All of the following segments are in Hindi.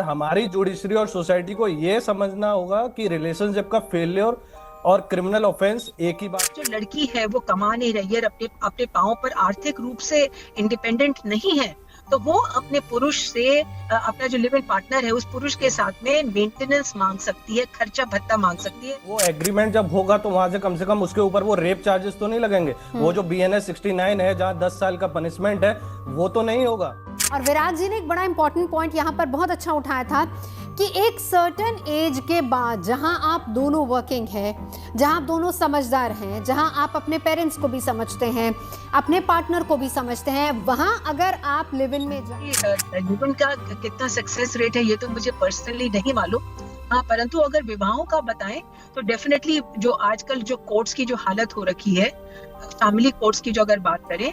हमारी जुडिशरी और सोसाइटी को ये समझना होगा कि रिलेशनशिप का फेलियर और क्रिमिनल ऑफेंस एक ही बात। जो लड़की है वो कमा नहीं रही है, अपने अपने पांव पर आर्थिक रूप से इंडिपेंडेंट नहीं है, तो वो अपने पुरुष से अपना जो लिव इन पार्टनर है उस पुरुष के साथ में मेंटेनेंस मांग सकती है, खर्चा भत्ता मांग सकती है। वो एग्रीमेंट जब होगा तो वहां से कम उसके ऊपर वो रेप चार्जेस तो नहीं लगेंगे। वो जो BNS 69 है जहाँ 10 साल का पनिशमेंट है वो तो नहीं होगा। और विराट जी ने एक बड़ा इंपॉर्टेंट पॉइंट यहाँ पर बहुत अच्छा उठाया था कि एक सर्टेन एज के बाद जहां आप दोनों वर्किंग हैं, जहां आप दोनों समझदार हैं, जहां आप अपने पेरेंट्स को भी समझते हैं, अपने पार्टनर को भी समझते हैं, वहां अगर आप लिव इन में लिव इन का कितना सक्सेस रेट है ये तो मुझे पर्सनली नहीं मालूम, हाँ, परंतु अगर विवाहों का बताएं तो डेफिनेटली जो आजकल जो कोर्ट्स की जो हालत हो रखी है, फैमिली कोर्ट्स की जो अगर बात करें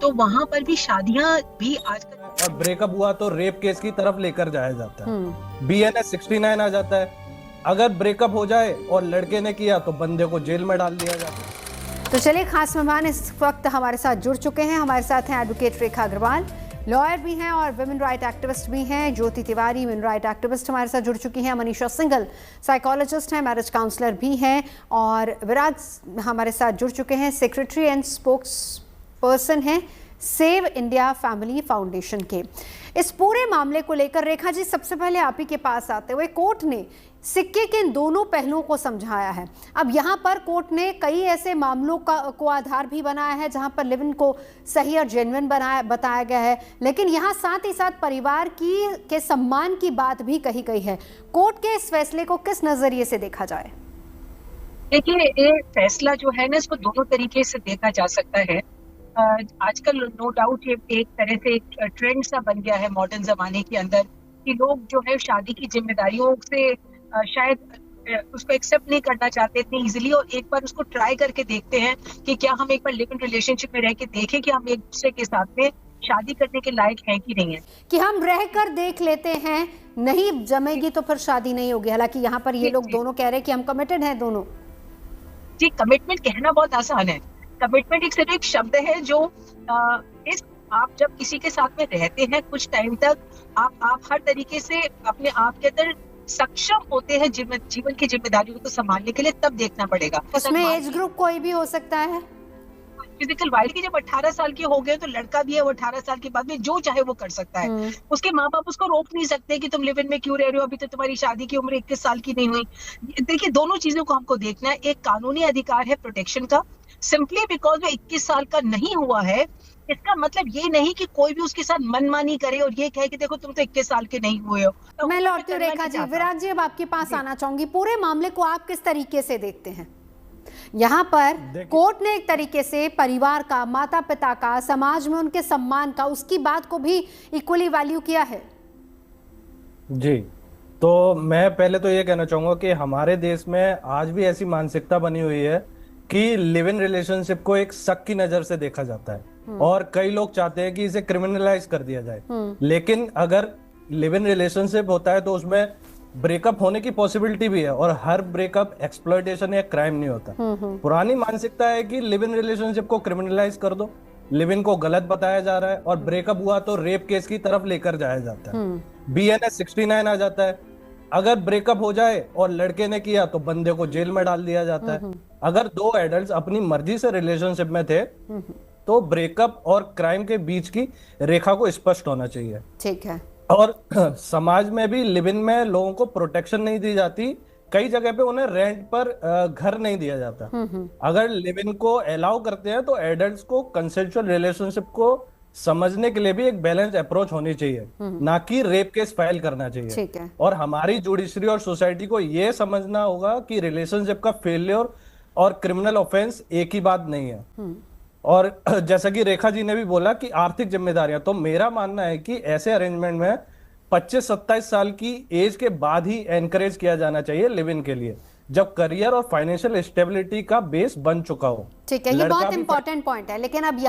तो वहां पर भी शादियां भी आजकल, और ब्रेकअप हुआ तो रेप केस की तरफ लेकर जाया जाता है। BNS 69 आ जाता है। अगर ब्रेकअप हो जाए और लड़के ने किया तो बंदे को जेल में डाल दिया जाता है। तो चलिए, खास मेहमान इस वक्त हमारे साथ जुड़ चुके हैं। हमारे साथ हैं एडवोकेट रेखा अग्रवाल, लॉयर भी हैं और वुमेन राइट एक्टिविस्ट भी हैं। ज्योति तिवारी, वुमेन राइट एक्टिविस्ट, हमारे साथ जुड़ चुकी हैं। मनीषा सिंघल, साइकोलॉजिस्ट हैं, मैरिज काउंसलर भी हैं। और विराट हमारे साथ जुड़ चुके हैं, सेक्रेटरी एंड स्पोक्स पर्सन हैं सेव इंडिया फैमिली फाउंडेशन के। इस पूरे मामले को लेकर रेखा जी, सबसे पहले आप ही के पास आते हुए, कोर्ट ने सिक्के के इन दोनों पहलुओं को समझाया है। अब यहाँ पर कोर्ट ने कई ऐसे मामलों को आधार भी बनाया है जहाँ पर लिव इन को सही और जेन्युइन बताया गया है, लेकिन यहाँ साथ ही साथ परिवार के सम्मान की बात भी कही गई है। कोर्ट के इस फैसले को किस नजरिए से देखा जाए? देखिए, ये फैसला जो है ना, इसको दोनों तरीके से देखा जा सकता है। आजकल नो डाउट ये एक तरह से एक ट्रेंड सा बन गया है मॉडर्न जमाने के अंदर कि लोग जो है शादी की जिम्मेदारियों से शायद उसको एक्सेप्ट नहीं करना चाहते इतनी इजीली, और एक बार उसको ट्राई करके देखते हैं कि क्या हम एक बार लिव इन रिलेशनशिप में रह के देखें कि हम एक दूसरे के साथ में शादी करने के लायक हैं कि नहीं है, कि हम रहकर देख लेते हैं, नहीं जमेगी तो फिर शादी नहीं होगी। हालांकि यहाँ पर ये लोग दोनों कह रहे हैं कि हम कमिटेड हैं दोनों। जी, कमिटमेंट कहना बहुत आसान है। कमिटमेंट एक सिर्फ एक शब्द है जो आप जब किसी के साथ में रहते हैं कुछ टाइम तक, आप हर तरीके से अपने आप के अंदर सक्षम होते हैं जीवन की जिम्मेदारियों को संभालने के लिए, तब देखना पड़ेगा। उसमें एज ग्रुप कोई भी हो सकता है। फिजिकल वाइल्ड की जब 18 साल के हो गए तो लड़का भी है, वो 18 साल के बाद में जो चाहे वो कर सकता है। उसके माँ बाप उसको रोक नहीं सकते कि तुम लिव इन में क्यों रह रहे हो, अभी तो तुम्हारी शादी की उम्र 21 साल की नहीं हुई। देखिए, दोनों चीजों को हमको देखना है। एक कानूनी अधिकार है प्रोटेक्शन का, सिंपली बिकॉज वो 21 साल का नहीं हुआ है इसका मतलब ये नहीं कि कोई भी उसके साथ मनमानी करे और ये कहे कि देखो तुम तो 21 साल के नहीं हुए हो। तो मैं लौटती हूँ रेखा जी। विराट जी, अब आपके पास आना चाहूंगी। पूरे मामले को आप किस तरीके से देखते हैं? यहाँ पर कोर्ट ने एक तरीके से परिवार का, माता पिता का, समाज में उनके सम्मान का, उसकी बात को भी इक्वली वैल्यू किया है। जी, तो मैं पहले तो ये कहना चाहूंगा कि हमारे देश में आज भी ऐसी मानसिकता बनी हुई है कि लिव इन रिलेशनशिप को एक शक की नजर से देखा जाता है और कई लोग चाहते हैं कि इसे क्रिमिनलाइज कर दिया जाए। लेकिन अगर लिव इन रिलेशनशिप होता है तो उसमें ब्रेकअप होने की पॉसिबिलिटी भी है और हर ब्रेकअप एक्सप्लॉयटेशन या क्राइम नहीं होता। पुरानी मानसिकता है कि लिव इन रिलेशनशिप को क्रिमिनलाइज कर दो, लिव इन को गलत बताया जा रहा है और ब्रेकअप हुआ तो रेप केस की तरफ लेकर जाया जाता है। BNS 69 आ जाता है। अगर ब्रेकअप हो जाए और लड़के ने किया तो बंदे को जेल में डाल दिया जाता है। अगर दो एडल्ट्स अपनी मर्जी से रिलेशनशिप में थे तो ब्रेकअप और क्राइम के बीच की रेखा को स्पष्ट होना चाहिए। ठीक है। और समाज में भी लिव इन में लोगों को प्रोटेक्शन नहीं दी जाती। कई जगह पे उन्हें रेंट पर घर नहीं दिया जाता। अगर लिव इन को अलाउ करते हैं तो एडल्ट्स को कंसेंशुअल रिलेशनशिप को समझने के लिए भी एक बैलेंस अप्रोच होनी चाहिए, ना कि रेप केस फाइल करना चाहिए। ठीक है। और हमारी जुडिशरी और सोसाइटी को यह समझना होगा कि रिलेशनशिप का फेलियर और क्रिमिनल ऑफेंस एक ही बात नहीं है। और जैसा कि रेखा जी ने भी बोला कि आर्थिक जिम्मेदारियां, तो मेरा मानना है कि ऐसे अरेंजमेंट में 25-27 साल की एज के बाद ही एनकरेज किया जाना चाहिए लिव इन के लिए, जब करियर और फाइनेंशियल स्टेबिलिटी का बेस बन चुका हो। ठीक है, ये बहुत इंपॉर्टेंट पॉइंट है। लेकिन अब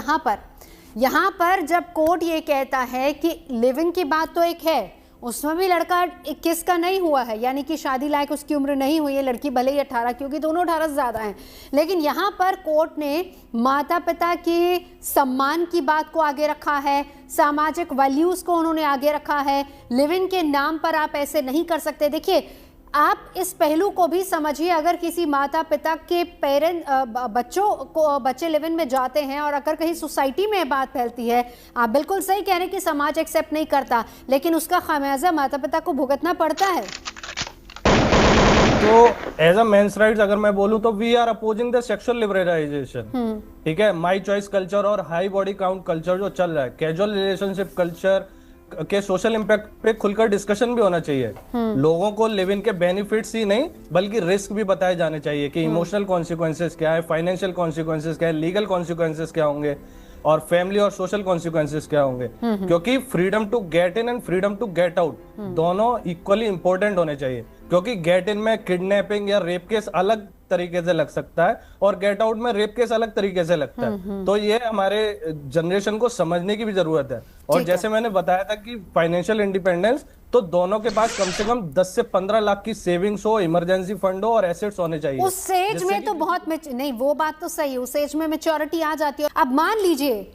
यहाँ पर जब कोर्ट ये कहता है कि लिव इन की बात तो एक है, उसमें भी लड़का 21 का नहीं हुआ है, यानी कि शादी लायक उसकी उम्र नहीं हुई है, लड़की भले ही 18, क्योंकि दोनों 18 से ज़्यादा हैं। लेकिन यहाँ पर कोर्ट ने माता पिता के सम्मान की बात को आगे रखा है, सामाजिक वैल्यूज़ को उन्होंने आगे रखा है। लिव इन के नाम पर आप ऐसे नहीं कर सकते। देखिए, आप इस पहलू को भी समझिए, अगर किसी माता पिता के बच्चे लिव इन में जाते हैं और अगर कहीं सोसाइटी में बात फैलती है, आप बिल्कुल सही कह रहे हैं कि समाज एक्सेप्ट नहीं करता, लेकिन उसका खामियाजा माता पिता को भुगतना पड़ता है। तो एज अ मेंस राइट्स अगर मैं बोलूं तो we are opposing the sexual liberalisation, ठीक है। माई चॉइस कल्चर और हाई बॉडी काउंट कल्चर जो चल रहा है, कैजुअल रिलेशनशिप कल्चर के सोशल इम्पैक्ट पे खुलकर डिस्कशन भी होना चाहिए। लोगों को लिव इन के बेनिफिट्स ही नहीं बल्कि रिस्क भी बताए जाने चाहिए कि इमोशनल कॉन्सिक्वेंसेस क्या है, फाइनेंशियल कॉन्सिक्वेंसेस क्या है, लीगल कॉन्सिक्वेंसेस क्या होंगे और फैमिली और सोशल कॉन्सिक्वेंसेस क्या होंगे। क्योंकि freedom to get in and freedom to get out दोनों इक्वली इंपॉर्टेंट होने चाहिए। क्योंकि गेट इन में किडनैपिंग या रेप केस अलग तरीके से लग सकता है और गेट आउट में रेप केस अलग तरीके से लगता है। तो ये हमारे जनरेशन को समझने की भी जरूरत है। और जैसे मैंने बताया था कि फाइनेंशियल इंडिपेंडेंस, तो दोनों के पास कम से कम 10 से 15 लाख की सेविंग्स हो, इमरजेंसी फंड हो और एसेट्स होने चाहिए। उस एज में तो बहुत नहीं, वो बात तो सही है, उस एज में मैच्योरिटी आ जाती है। अब मान लीजिए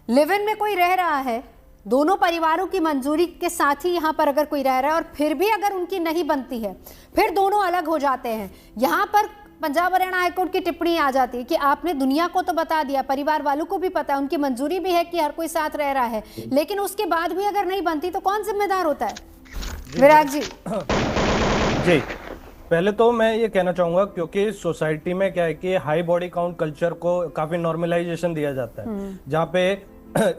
लिव इन में कोई रह रहा है, दोनों परिवारों की मंजूरी के साथ ही यहाँ पर अगर कोई रह रहा है और फिर भी अगर उनकी नहीं बनती है, फिर दोनों अलग हो जाते हैं। यहाँ पर पंजाब हरियाणा हाईकोर्ट की टिप्पणी आ जाती है कि आपने दुनिया को तो बता दिया, परिवार वालों को भी पता है, उनकी मंजूरी भी है कि हर कोई साथ रह रहा है, लेकिन उसके बाद भी अगर नहीं बनती तो कौन जिम्मेदार होता है? विराग जी। जी, पहले तो मैं ये कहना चाहूंगा क्योंकि सोसाइटी में क्या है कि हाई बॉडी काउंट कल्चर को काफी नॉर्मलाइजेशन दिया जाता है, जहाँ पे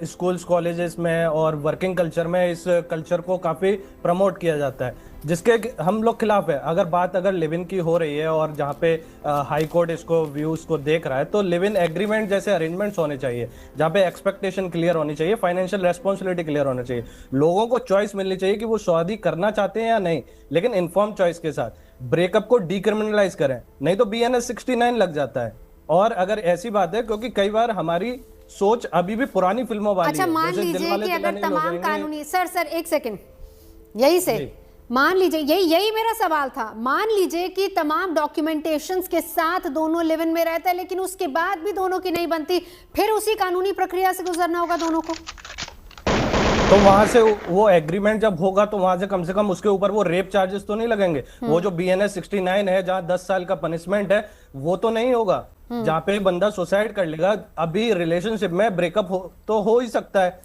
स्कूल्स कॉलेजेस में और वर्किंग कल्चर में इस कल्चर को काफी प्रमोट किया जाता है, जिसके हम लोग खिलाफ है। अगर लिव इन की हो रही है और जहाँ पे हाई कोर्ट इसको व्यूज को देख रहा है, तो लिव इन एग्रीमेंट जैसे अरेंजमेंट्स होने चाहिए जहाँ पे एक्सपेक्टेशन क्लियर होनी चाहिए, फाइनेंशियल रेस्पॉन्सिबिलिटी क्लियर होना चाहिए, लोगों को चॉइस मिलनी चाहिए कि वो शादी करना चाहते हैं या नहीं, लेकिन इन्फॉर्म चॉइस के साथ। ब्रेकअप को डीक्रिमिनलाइज करें, नहीं तो BNS 69 लग जाता है। और अगर ऐसी बात है, क्योंकि कई बार हमारी सोच अभी भी पुरानी फिल्मों वाली अच्छा, है। मान लीजिए कि अगर तमाम कानूनी सर एक सेकंड, यही से मान लीजिए, यही मेरा सवाल था। मान लीजिए कि तमाम डॉक्यूमेंटेशंस के साथ दोनों लिव इन में रहते हैं, लेकिन उसके बाद भी दोनों की नहीं बनती, फिर उसी कानूनी प्रक्रिया से गुजरना होगा दोनों को। तो वहां से वो एग्रीमेंट जब होगा तो वहां से कम उसके ऊपर वो रेप चार्जेस तो नहीं लगेंगे। वो जो BNS 69 है जहां 10 साल का पनिशमेंट है, वो तो नहीं होगा। जहाँ पे बंदा सुसाइड कर लेगा, अभी रिलेशनशिप में ब्रेकअप तो हो ही सकता है,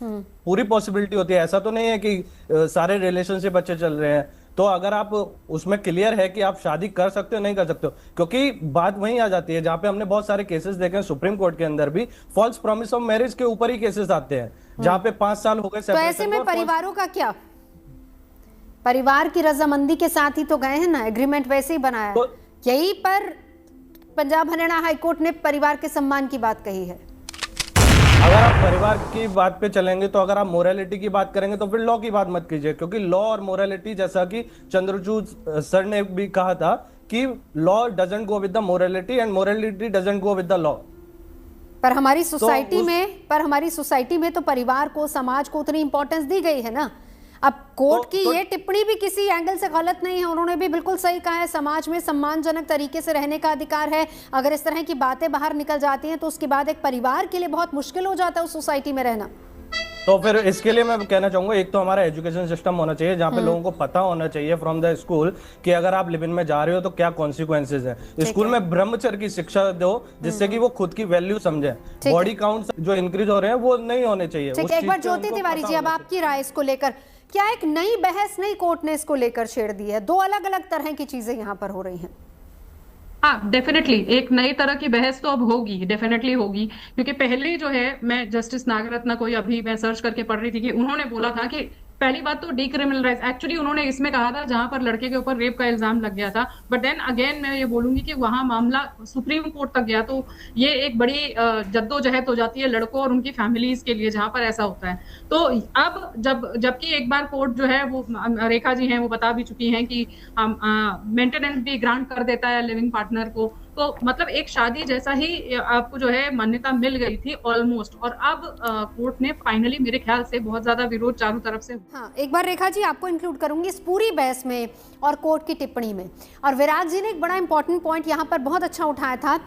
पूरी पॉसिबिलिटी होती है। ऐसा तो नहीं है कि सारे रिलेशनशिप अच्छे चल रहे हैं। तो अगर आप उसमें क्लियर है कि आप शादी कर सकते हो नहीं कर सकते हो, क्योंकि बात वहीं आ जाती है जहाँ पे हमने बहुत सारे केसेस देखे हैं सुप्रीम कोर्ट के अंदर भी, फॉल्स प्रॉमिस ऑफ मैरिज के ऊपर ही केसेस आते हैं जहाँ पे 5 साल हो गए। तो ऐसे में परिवारों का क्या? परिवार की रजामंदी के साथ ही तो गए हैं ना, एग्रीमेंट वैसे ही बनाया है। यही पर पंजाब हरियाणा हाईकोर्ट ने परिवार के सम्मान की बात कही है। अगर आप परिवार की बात पे चलेंगे तो अगर आप मोरालिटी की बात करेंगे तो फिर लॉ की बात मत कीजिए, क्योंकि लॉ और मोरालिटी, जैसा कि चंद्रचूड़ सर ने भी कहा था कि law doesn't go with the morality and morality doesn't go with the law. पर हमारी सोसाइटी में तो परिवार को, समाज को उतनी इंपॉर्टेंस दी गई है ना। अब कोर्ट की ये टिप्पणी भी किसी एंगल से गलत नहीं है, उन्होंने भी बिल्कुल सही कहा है, समाज में सम्मानजनक तरीके से रहने का अधिकार है। अगर इस तरह की बातें बाहर निकल जाती हैं तो उसके बाद एक परिवार के लिए बहुत मुश्किल हो जाता है उस सोसाइटी में रहना। तो फिर इसके लिए मैं कहना चाहूंगा, एक तो हमारा एजुकेशन सिस्टम होना चाहिए जहाँ पे लोगों को पता होना चाहिए फ्रॉम द स्कूल कि अगर आप लिव इन में जा रहे हो तो क्या कॉन्सिक्वेंसेज हैं। स्कूल में ब्रह्मचर्य की शिक्षा दो जिससे कि वो खुद की वैल्यू समझे। बॉडी काउंट जो इंक्रीज हो रहे हैं वो नहीं होने चाहिए। एक बार ज्योति तिवारी जी, अब आपकी राय इसको लेकर, क्या एक नई बहस नई कोर्ट ने इसको लेकर छेड़ दी है? दो अलग अलग तरह की चीजें यहाँ पर हो रही हैं। हाँ, डेफिनेटली एक नई तरह की बहस तो अब होगी, डेफिनेटली होगी। क्योंकि पहले जो है, मैं जस्टिस नागरत्ना को अभी मैं सर्च करके पढ़ रही थी कि उन्होंने बोला था कि पहली बात तो डीक्रिमिनलाइज, एक्चुअली उन्होंने इसमें कहा था जहां पर लड़के के ऊपर रेप का इल्जाम लग गया था। बट देन अगेन मैं ये बोलूंगी कि वहां मामला सुप्रीम कोर्ट तक गया, तो ये एक बड़ी जद्दोजहद हो जाती है लड़कों और उनकी फैमिलीज के लिए जहां पर ऐसा होता है। तो अब जबकि एक बार कोर्ट जो है वो, रेखा जी हैं वो बता भी चुकी हैं कि मेंटेनेंस भी ग्रांट कर देता है लिविंग पार्टनर को, तो मतलब एक शादी जैसा ही आपको जो है मान्यता मिल गई थी ऑलमोस्ट। और अब कोर्ट ने फाइनली मेरे ख्याल से बहुत ज्यादा विरोध चारों तरफ से। हाँ, एक बार रेखा जी आपको इंक्लूड करूंगी इस पूरी बहस में और कोर्ट की टिप्पणी में। और विराट जी ने एक बड़ा इंपॉर्टेंट पॉइंट यहाँ पर बहुत अच्छा उठाया था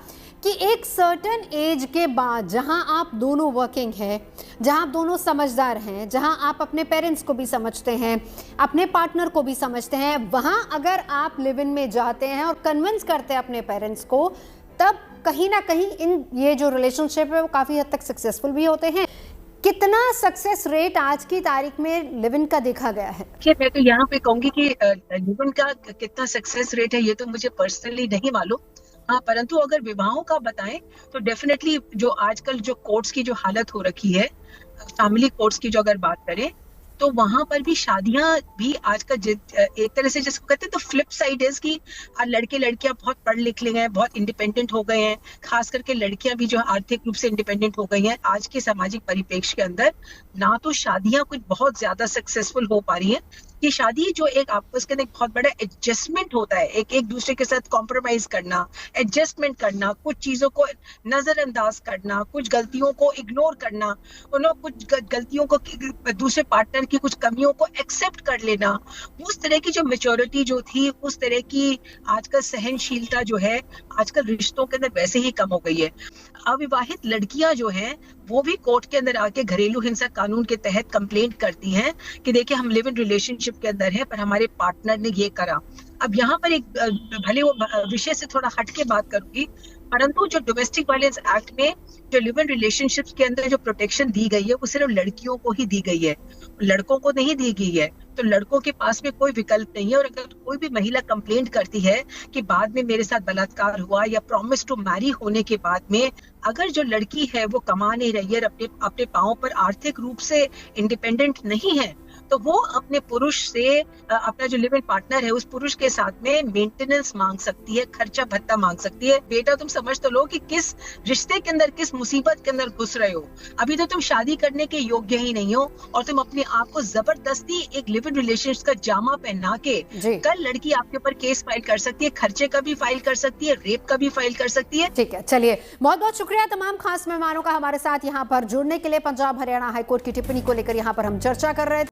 कि एक सर्टन एज के बाद जहाँ आप दोनों वर्किंग हैं, जहाँ आप दोनों समझदार हैं, जहाँ आप अपने पेरेंट्स को भी समझते हैं, अपने पार्टनर को भी समझते हैं, वहाँ अगर आप लिव इन में जाते हैं और कन्विंस करते हैं अपने पेरेंट्स को, तब कहीं ना कहीं इन ये जो रिलेशनशिप है वो काफ़ी हद तक सक्सेसफुल भी होते हैं। कितना सक्सेस रेट आज की तारीख में लिव इन का देखा गया है? मैं तो यहाँ पे कहूंगी कि लिव इन का कितना सक्सेस रेट है ये तो मुझे पर्सनली नहीं मालूम। हाँ, परंतु अगर विवाहों का बताएं तो डेफिनेटली जो आजकल जो कोर्ट्स की जो हालत हो रखी है, फैमिली कोर्ट्स की जो अगर बात करें तो वहां पर भी शादियां भी आज का एक तरह से जिसको कहते हैं तो फ्लिप साइड है कि लड़के लड़कियां बहुत पढ़ लिख गए हैं, बहुत इंडिपेंडेंट हो गए हैं, खास करके लड़कियां भी जो आर्थिक रूप से इंडिपेंडेंट हो गई हैं। आज के सामाजिक परिप्रेक्ष्य के अंदर ना तो शादियां कुछ बहुत ज्यादा सक्सेसफुल हो पा रही हैं। ये शादी जो एक आपस के अंदर एक बहुत बड़ा एडजस्टमेंट होता है, एक दूसरे के साथ कॉम्प्रोमाइज करना, एडजस्टमेंट करना, कुछ चीजों को नजरअंदाज करना, कुछ गलतियों को इग्नोर करना, कुछ गलतियों को दूसरे पार्टनर की कुछ कमियों को एक्सेप्ट कर लेना, उस तरह की जो मेच्योरिटी जो थी, उस तरह की आजकल सहनशीलता जो है आजकल रिश्तों के अंदर वैसे ही कम हो गई है। अविवाहित लड़कियां जो हैं वो भी कोर्ट के अंदर आके घरेलू हिंसा कानून के तहत कंप्लेंट करती हैं कि देखिए हम लिव इन रिलेशनशिप के अंदर है पर हमारे पार्टनर ने ये करा। अब यहाँ पर एक भले वो विषय से थोड़ा हट के बात करूंगी, परंतु जो डोमेस्टिक वायलेंस एक्ट में जो लिव इन रिलेशनशिप्स के अंदर जो प्रोटेक्शन दी गई है वो सिर्फ लड़कियों को ही दी गई है, लड़कों को नहीं दी गई है। तो लड़कों के पास में कोई विकल्प नहीं है। और अगर कोई भी महिला कंप्लेंट करती है कि बाद में मेरे साथ बलात्कार हुआ या प्रॉमिस टू मैरी होने के बाद में अगर जो लड़की है वो कमा नहीं रही है, अपने पांव पर आर्थिक रूप से इंडिपेंडेंट नहीं है, तो वो अपने पुरुष से अपना जो लिव इन पार्टनर है उस पुरुष के साथ में मेंटेनेंस मांग सकती है, खर्चा भत्ता मांग सकती है। बेटा तुम समझ तो लो कि किस रिश्ते के अंदर, किस मुसीबत के अंदर घुस रहे हो। अभी तो तुम शादी करने के योग्य ही नहीं हो और तुम अपने आप को जबरदस्ती एक लिव इन रिलेशनशिप का जामा पहना के कल लड़की आपके ऊपर केस फाइल कर सकती है, खर्चे का भी फाइल कर सकती है, रेप का भी फाइल कर सकती है। ठीक है, चलिए बहुत बहुत शुक्रिया तमाम खास मेहमानों का हमारे साथ यहाँ पर जुड़ने के लिए। पंजाब हरियाणा हाईकोर्ट की टिप्पणी को लेकर यहाँ पर हम चर्चा कर रहे थे।